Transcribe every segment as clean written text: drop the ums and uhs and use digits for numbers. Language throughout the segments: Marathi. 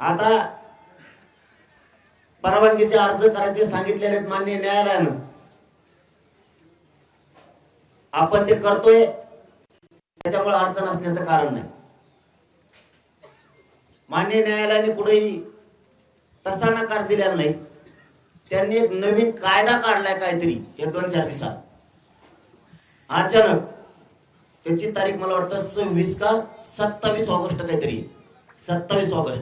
आता परवानगीचे अर्ज करायचे सांगितलेले मान्य न्यायालयानं, आपण ते करतोय, त्याच्यामुळे अडचण असण्याचं कारण नाही. मान्य न्यायालयाने कुठेही तसा नकार दिलेला नाही. त्यांनी एक नवीन कायदा काढलाय काहीतरी या 2-4 दिवसात. अचानक त्याची तारीख मला वाटतं 26 का 27 ऑगस्ट काहीतरी, 27 ऑगस्ट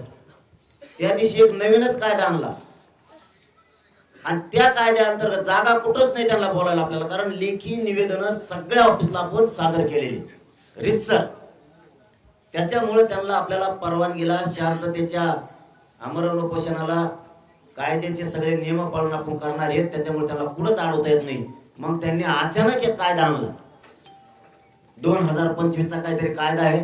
त्या दिवशी एक नवीनच कायदा आणला. आणि त्या कायद्याअंतर्गत जागा कुठंच नाही त्यांना बोलायला आपल्याला, कारण लेखी निवेदन सगळ्या ऑफिसला आपण सादर केलेली रीतसर. त्याच्यामुळे त्यांना आपल्याला परवानगीला, शांततेच्या आमरण उपोषणाला कायद्याचे सगळे नियम पाळून आपण करणार आहेत. त्याच्यामुळे त्यांना पुढेच अडवता येत नाही. मग त्यांनी अचानक एक कायदा आणला, 2025चा काहीतरी कायदा आहे,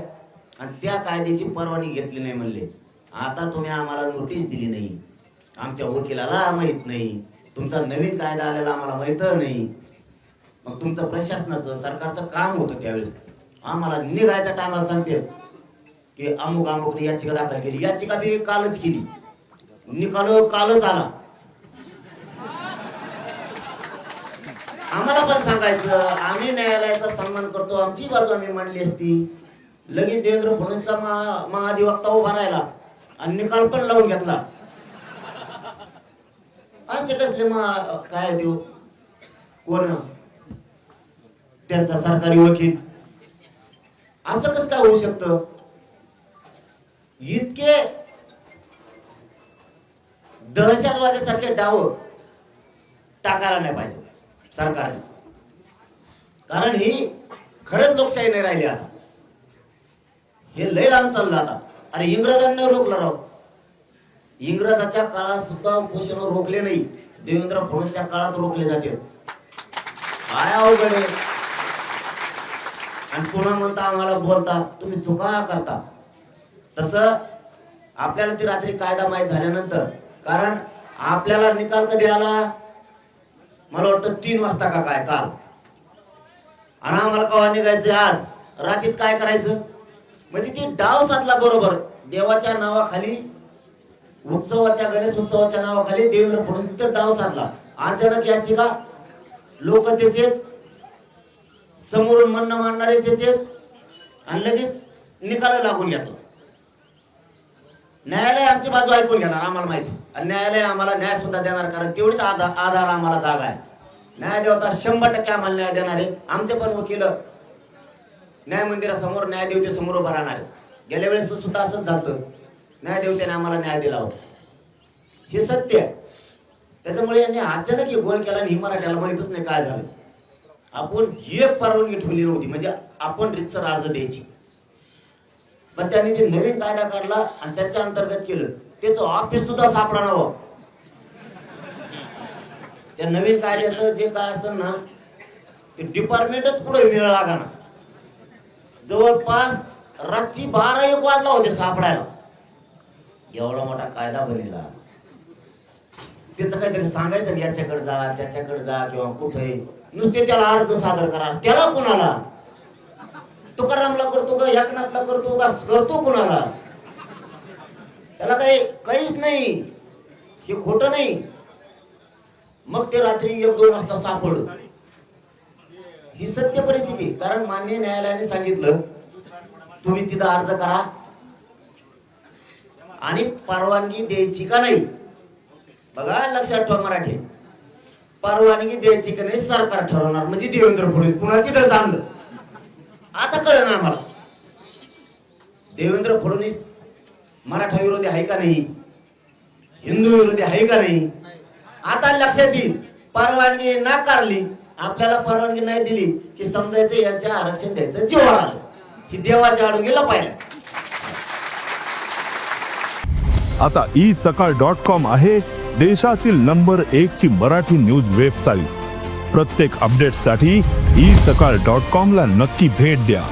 आणि त्या कायद्याची परवानगी घेतली नाही. म्हणले आता तुम्ही आम्हाला नोटीस दिली नाही, आमच्या वकिलाला माहित नाही, तुमचा नवीन कायदा आलेला आम्हाला माहित नाही. मग तुमचं प्रशासनाचं, सरकारचं काम होतं त्यावेळेस. आम्हाला निघायच्या टायमाला सांगते की अमुक अमुकने याचिका दाखल केली, याचिका बी कालच केली, निकाल कालच आला. आम्हाला पण सांगायचं, आम्ही न्यायालयाचा सन्मान करतो, आमची बाजू आम्ही मांडली असती. लगेच देवेंद्र फडणवीसचा महाधिवक्ता उभा राहिला आणि निकाल पण लावून घेतला. असे कसले काय देऊ, कोण त्यांचा सरकारी वकील, असं कसं काय होऊ शकतं? इतके दहशतवाद्यासारखे डाव टाकायला नाही पाहिजे सरकारने, कारण ही खरंच लोकशाही नाही राहिली. आता हे लय लांब चाललं आता. अरे इंग्रजांना रोखलं राव, इंग्रजाच्या काळात सुद्धा उपोषण रोखले नाही, देवेंद्र फडणवीसच्या काळात रोखले जाते. काय अवघड आहे. आणि पुन्हा म्हणता आम्हाला बोलता, तुम्ही चुका करता. तसं आपल्याला ती रात्री कायदा माहीत झाल्यानंतर, कारण आपल्याला निकाल कधी आला, मला वाटतं 3 वाजता का काय काल, आणि आम्हाला केव्हा निघायचं आज रात्रीत काय करायचं. म्हणजे ती डाव साधला बरोबर. देवाच्या नावाखाली, उत्सवाच्या, गणेश उत्सवाच्या नावाखाली देवेंद्र फडणवीस डाव साधला. अचानक याचिका लोक त्याचेच, समोरून म्हणणं मांडणारे त्याचेच, आणि लगेच निकाल लागून घेतला. न्यायालय आमची बाजू ऐकून घेणार, आम्हाला माहिती, आणि न्यायालय आम्हाला न्याय सुद्धा देणार, कारण तेवढीच आधार आम्हाला जागा आहे. न्याय देवता 100% आम्हाला न्याय देणार आहे. आमचे पण वकील न्याय मंदिरासमोर, न्यायदेवतेसमोर उभं राहणार आहे. गेल्या वेळेस सुद्धा असंच झालं, न्यायदेवतेने आम्हाला न्याय दिला होता. हे सत्य आहे. त्याच्यामुळे यांनी अचानक एक गोल केला आणि ही मराठ्याला माहितच नाही काय झालं. आपण एक परवानगी ठेवली नव्हती, म्हणजे आपण रीतसर अर्ज द्यायची. पण त्यांनी ते नवीन कायदा काढला आणि त्याच्या अंतर्गत केलं. त्याचं ऑफिस सुद्धा सापडा नव्हतं. त्या नवीन कायद्याचं जे काय असेल ना, ते डिपार्टमेंटच पुढे मिळ लागा ना. जवळपास रात्री 12-1 वाजला होते सापडायला. एवढा मोठा कायदा बनला. त्याचं काहीतरी सांगायचं, याच्याकडे जा, त्याच्याकडे जा, किंवा कुठे नुसते त्याला अर्ज सादर करा. त्याला कोणाला? तुकारामला करतो का, एकनाथला करतो का, करतो कोणाला? त्याला काहीच नाही. हे खोटं नाही. मग ते रात्री 1-2 वाजता सापडलं. ही सत्य परिस्थिती. कारण मान्य न्यायालयाने सांगितलं, तुम्ही तिथं अर्ज करा आणि परवानगी द्यायची का नाही. बघा, लक्षात ठेवा मराठी, परवानगी द्यायची का नाही सरकार ठरवणार. म्हणजे देवेंद्र फडणवीस पुन्हा तिथं चांगलं. आता कळलं ना आम्हाला, देवेंद्र फडणवीस मराठा विरोधी आहे का नाही, हिंदू विरोधी आहे का नाही. आता लक्षात येईल. परवानगी नाकारली, आपल्याला परवानगी नाही दिली की समजायचं याच्या आरक्षण द्यायचं जीवावर आलं. ही देवाच्या आडून गेलं पाहिलं. आता isakal.com आहे देशातील नंबर 1 ची मराठी न्यूज वेबसाईट. प्रत्येक अपडेटसाठी isakal.com ला नक्की भेट द्या.